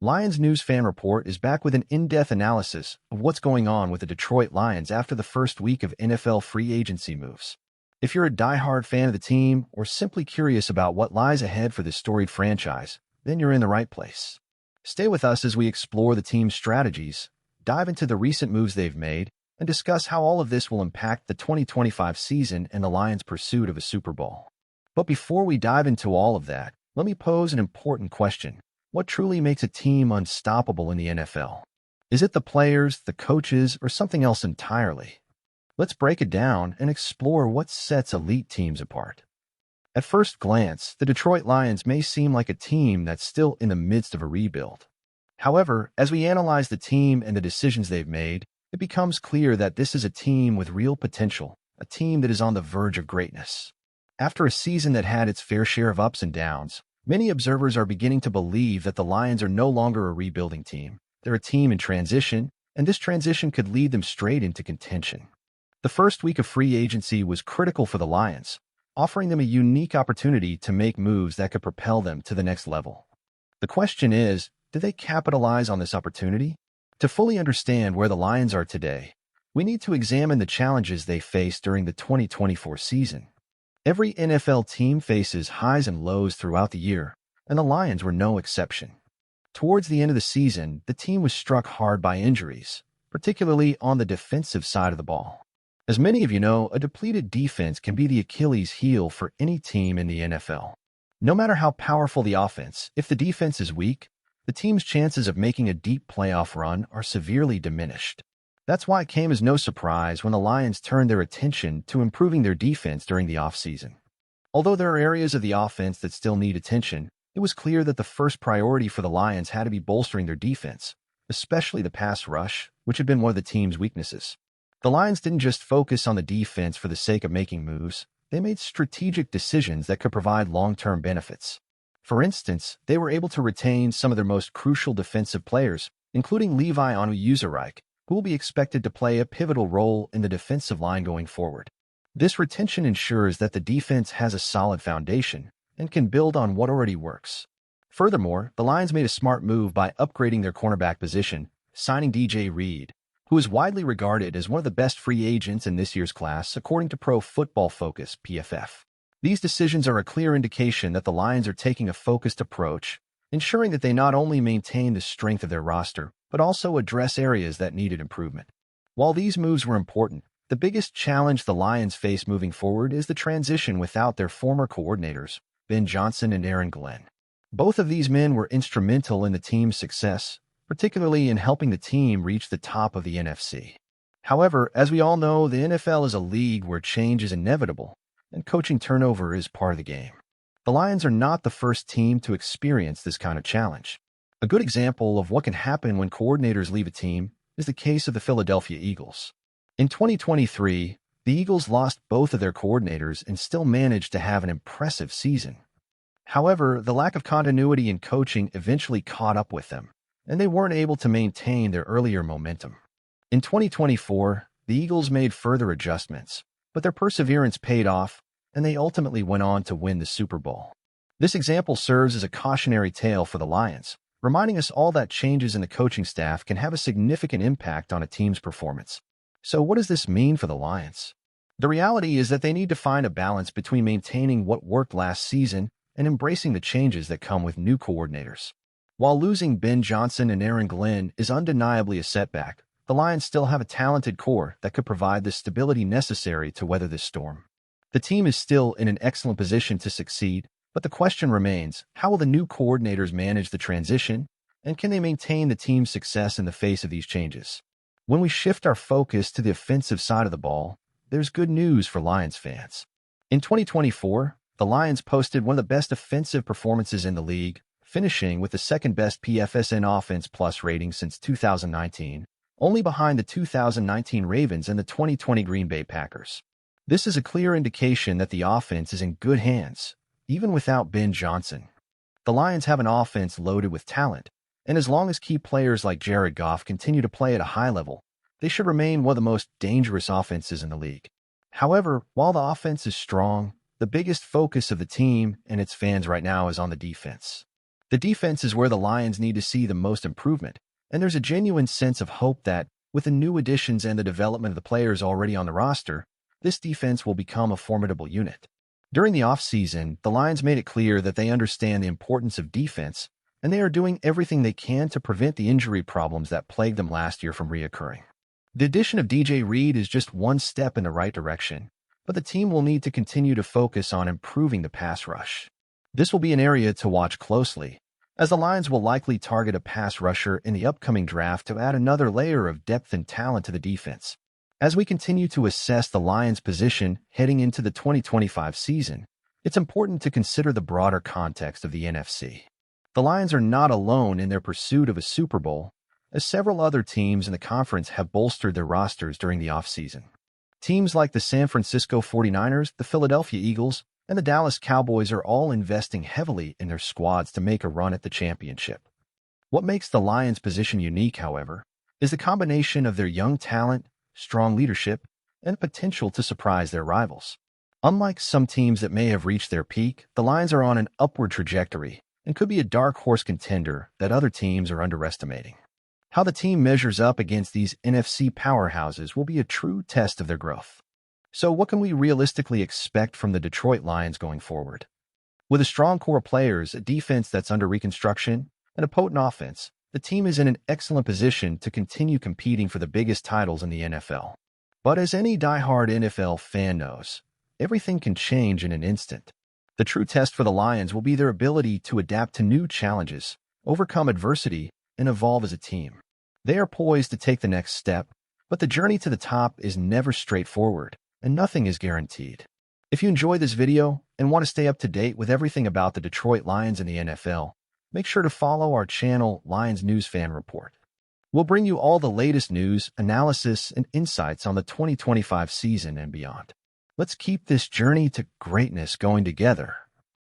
Lions News Fan Report is back with an in-depth analysis of what's going on with the Detroit Lions after the first week of NFL free agency moves. If you're a diehard fan of the team or simply curious about what lies ahead for this storied franchise, then you're in the right place. Stay with us as we explore the team's strategies, dive into the recent moves they've made, and discuss how all of this will impact the 2025 season and the Lions' pursuit of a Super Bowl. But before we dive into all of that, let me pose an important question. What truly makes a team unstoppable in the NFL? Is it the players, the coaches, or something else entirely? Let's break it down and explore what sets elite teams apart. At first glance, the Detroit Lions may seem like a team that's still in the midst of a rebuild. However, as we analyze the team and the decisions they've made, it becomes clear that this is a team with real potential, a team that is on the verge of greatness. After a season that had its fair share of ups and downs, many observers are beginning to believe that the Lions are no longer a rebuilding team. They're a team in transition, and this transition could lead them straight into contention. The first week of free agency was critical for the Lions, offering them a unique opportunity to make moves that could propel them to the next level. The question is, did they capitalize on this opportunity? To fully understand where the Lions are today, we need to examine the challenges they faced during the 2024 season. Every NFL team faces highs and lows throughout the year, and the Lions were no exception. Towards the end of the season, the team was struck hard by injuries, particularly on the defensive side of the ball. As many of you know, a depleted defense can be the Achilles heel for any team in the NFL. No matter how powerful the offense, if the defense is weak, the team's chances of making a deep playoff run are severely diminished. That's why it came as no surprise when the Lions turned their attention to improving their defense during the offseason. Although there are areas of the offense that still need attention, it was clear that the first priority for the Lions had to be bolstering their defense, especially the pass rush, which had been one of the team's weaknesses. The Lions didn't just focus on the defense for the sake of making moves. They made strategic decisions that could provide long-term benefits. For instance, they were able to retain some of their most crucial defensive players, including Levi Onwuzurike, who will be expected to play a pivotal role in the defensive line going forward. This retention ensures that the defense has a solid foundation and can build on what already works. Furthermore, the Lions made a smart move by upgrading their cornerback position, signing DJ Reed, who is widely regarded as one of the best free agents in this year's class, according to Pro Football Focus (PFF). These decisions are a clear indication that the Lions are taking a focused approach, ensuring that they not only maintain the strength of their roster, but also address areas that needed improvement. While these moves were important, the biggest challenge the Lions face moving forward is the transition without their former coordinators, Ben Johnson and Aaron Glenn. Both of these men were instrumental in the team's success, particularly in helping the team reach the top of the NFC. However, as we all know, the NFL is a league where change is inevitable, and coaching turnover is part of the game. The Lions are not the first team to experience this kind of challenge. A good example of what can happen when coordinators leave a team is the case of the Philadelphia Eagles. In 2023, the Eagles lost both of their coordinators and still managed to have an impressive season. However, the lack of continuity in coaching eventually caught up with them, and they weren't able to maintain their earlier momentum. In 2024, the Eagles made further adjustments, but their perseverance paid off, and they ultimately went on to win the Super Bowl. This example serves as a cautionary tale for the Lions, reminding us all that changes in the coaching staff can have a significant impact on a team's performance. So what does this mean for the Lions? The reality is that they need to find a balance between maintaining what worked last season and embracing the changes that come with new coordinators. While losing Ben Johnson and Aaron Glenn is undeniably a setback, the Lions still have a talented core that could provide the stability necessary to weather this storm. The team is still in an excellent position to succeed, but the question remains, how will the new coordinators manage the transition, and can they maintain the team's success in the face of these changes? When we shift our focus to the offensive side of the ball, there's good news for Lions fans. In 2024, the Lions posted one of the best offensive performances in the league, finishing with the second-best PFSN Offense Plus rating since 2019, only behind the 2019 Ravens and the 2020 Green Bay Packers. This is a clear indication that the offense is in good hands, even without Ben Johnson. The Lions have an offense loaded with talent, and as long as key players like Jared Goff continue to play at a high level, they should remain one of the most dangerous offenses in the league. However, while the offense is strong, the biggest focus of the team and its fans right now is on the defense. The defense is where the Lions need to see the most improvement, and there's a genuine sense of hope that, with the new additions and the development of the players already on the roster, this defense will become a formidable unit. During the offseason, the Lions made it clear that they understand the importance of defense, and they are doing everything they can to prevent the injury problems that plagued them last year from reoccurring. The addition of DJ Reed is just one step in the right direction, but the team will need to continue to focus on improving the pass rush. This will be an area to watch closely, as the Lions will likely target a pass rusher in the upcoming draft to add another layer of depth and talent to the defense. As we continue to assess the Lions' position heading into the 2025 season, it's important to consider the broader context of the NFC. The Lions are not alone in their pursuit of a Super Bowl, as several other teams in the conference have bolstered their rosters during the offseason. Teams like the San Francisco 49ers, the Philadelphia Eagles, and the Dallas Cowboys are all investing heavily in their squads to make a run at the championship. What makes the Lions' position unique, however, is the combination of their young talent, strong leadership, and potential to surprise their rivals. Unlike some teams that may have reached their peak, the Lions are on an upward trajectory and could be a dark horse contender that other teams are underestimating. How the team measures up against these NFC powerhouses will be a true test of their growth. So what can we realistically expect from the Detroit Lions going forward? With a strong core of players, a defense that's under reconstruction, and a potent offense, the team is in an excellent position to continue competing for the biggest titles in the NFL. But as any diehard NFL fan knows, everything can change in an instant. The true test for the Lions will be their ability to adapt to new challenges, overcome adversity, and evolve as a team. They are poised to take the next step, but the journey to the top is never straightforward, and nothing is guaranteed. If you enjoyed this video and want to stay up to date with everything about the Detroit Lions and the NFL, make sure to follow our channel, Lions News Fan Report. We'll bring you all the latest news, analysis, and insights on the 2025 season and beyond. Let's keep this journey to greatness going together.